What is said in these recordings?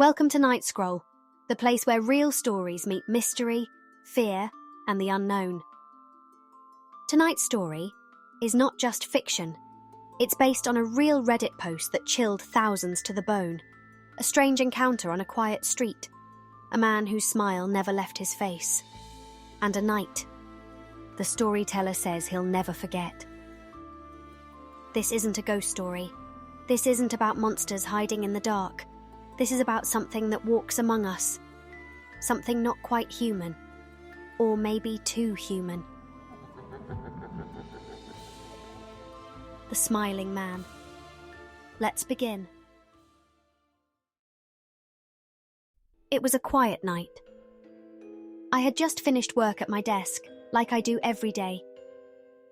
Welcome to NightScroll, the place where real stories meet mystery, fear, and the unknown. Tonight's story is not just fiction. It's based on a real Reddit post that chilled thousands to the bone. A strange encounter on a quiet street. A man whose smile never left his face. And a night the storyteller says he'll never forget. This isn't a ghost story. This isn't about monsters hiding in the dark. This is about something that walks among us. Something not quite human. Or maybe too human. The Smiling Man. Let's begin. It was a quiet night. I had just finished work at my desk, like I do every day.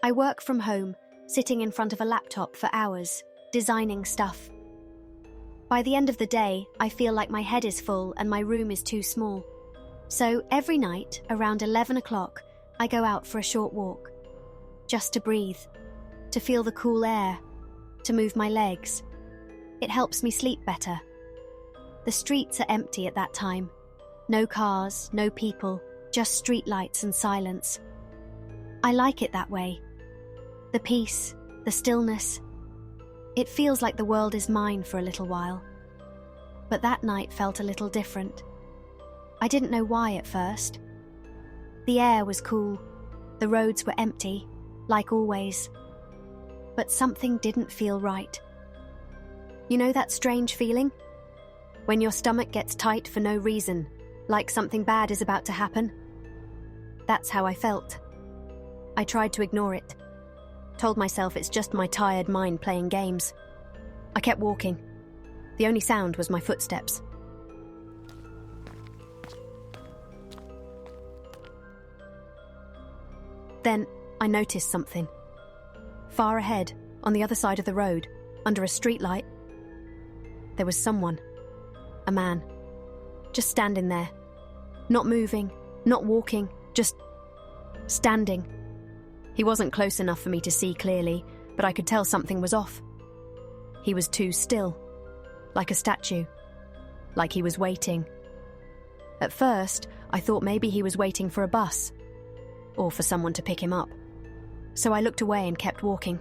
I work from home, sitting in front of a laptop for hours, designing stuff. By the end of the day, I feel like my head is full and my room is too small. So every night, around 11 o'clock, I go out for a short walk. Just to breathe, to feel the cool air, to move my legs. It helps me sleep better. The streets are empty at that time. No cars, no people, just streetlights and silence. I like it that way. The peace, the stillness. It feels like the world is mine for a little while. But that night felt a little different. I didn't know why at first. The air was cool. The roads were empty, like always. But something didn't feel right. You know that strange feeling? When your stomach gets tight for no reason, like something bad is about to happen? That's how I felt. I tried to ignore it. Told myself it's just my tired mind playing games. I kept walking. The only sound was my footsteps. Then I noticed something. Far ahead, on the other side of the road, under a streetlight, there was someone. A man. Just standing there. Not moving, not walking, just standing. He wasn't close enough for me to see clearly, but I could tell something was off. He was too still, like a statue, like he was waiting. At first, I thought maybe he was waiting for a bus, or for someone to pick him up. So I looked away and kept walking.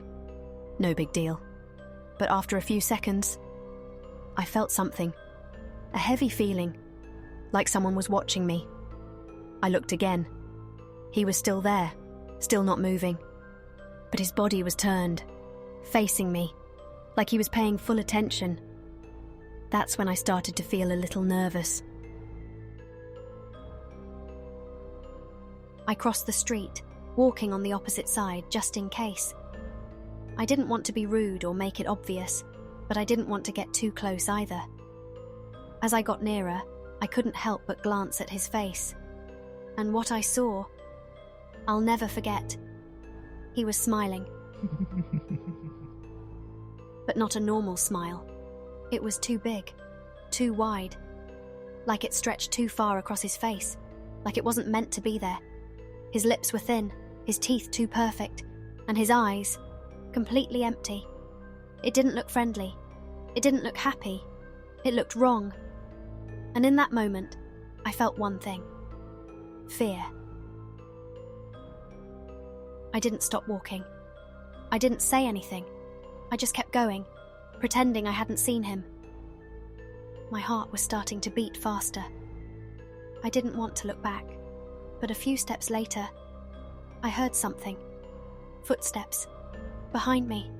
No big deal. But after a few seconds, I felt something. A heavy feeling, like someone was watching me. I looked again. He was still there. Still not moving. But his body was turned, facing me, like he was paying full attention. That's when I started to feel a little nervous. I crossed the street, walking on the opposite side just in case. I didn't want to be rude or make it obvious, but I didn't want to get too close either. As I got nearer, I couldn't help but glance at his face. And what I saw, I'll never forget. He was smiling. But not a normal smile. It was too big, too wide. Like it stretched too far across his face, like it wasn't meant to be there. His lips were thin, his teeth too perfect, and his eyes, completely empty. It didn't look friendly. It didn't look happy. It looked wrong. And in that moment, I felt one thing. Fear. I didn't stop walking. I didn't say anything. I just kept going, pretending I hadn't seen him. My heart was starting to beat faster. I didn't want to look back, but a few steps later, I heard something. Footsteps. Behind me.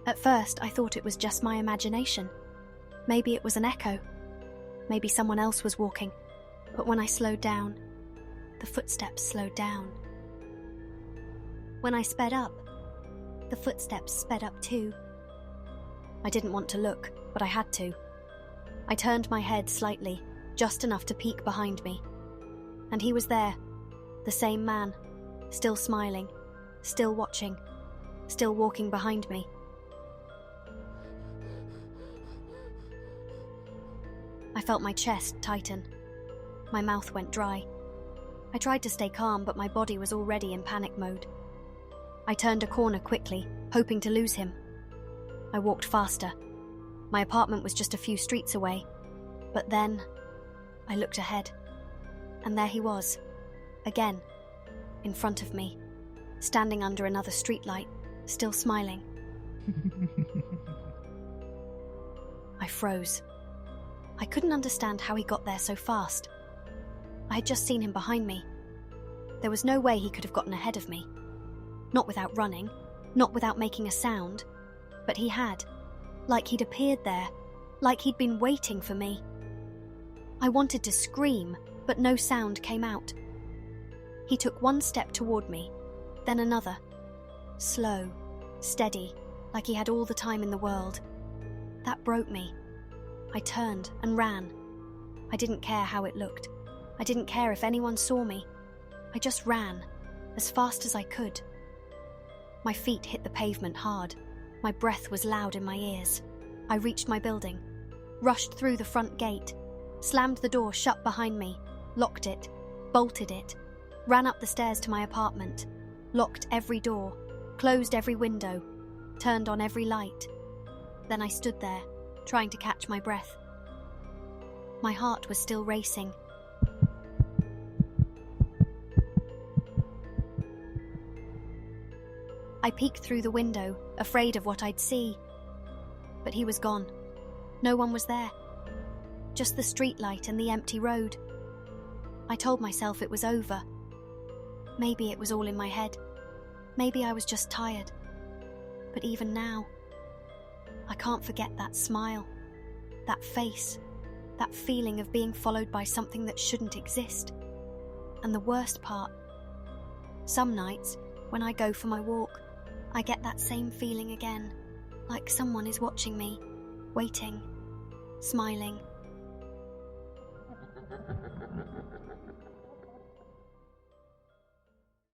At first, I thought it was just my imagination. Maybe it was an echo. Maybe someone else was walking. But when I slowed down, the footsteps slowed down. When I sped up, the footsteps sped up too. I didn't want to look, but I had to. I turned my head slightly, just enough to peek behind me. And he was there, the same man, still smiling, still watching, still walking behind me. I felt my chest tighten. My mouth went dry. I tried to stay calm, but my body was already in panic mode. I turned a corner quickly, hoping to lose him. I walked faster. My apartment was just a few streets away. But then, I looked ahead. And there he was, again, in front of me, standing under another streetlight, still smiling. I froze. I couldn't understand how he got there so fast. I had just seen him behind me. There was no way he could have gotten ahead of me. Not without running, not without making a sound, but he had, like he'd appeared there, like he'd been waiting for me. I wanted to scream, but no sound came out. He took one step toward me, then another. Slow, steady, like he had all the time in the world. That broke me. I turned and ran. I didn't care how it looked. I didn't care if anyone saw me. I just ran, as fast as I could. My feet hit the pavement hard. My breath was loud in my ears. I reached my building, rushed through the front gate, slammed the door shut behind me, locked it, bolted it, ran up the stairs to my apartment, locked every door, closed every window, turned on every light. Then I stood there, trying to catch my breath. My heart was still racing. I peeked through the window, afraid of what I'd see. But he was gone. No one was there. Just the streetlight and the empty road. I told myself it was over. Maybe it was all in my head. Maybe I was just tired. But even now, I can't forget that smile, that face, that feeling of being followed by something that shouldn't exist. And the worst part, some nights, when I go for my walk, I get that same feeling again, like someone is watching me, waiting, smiling,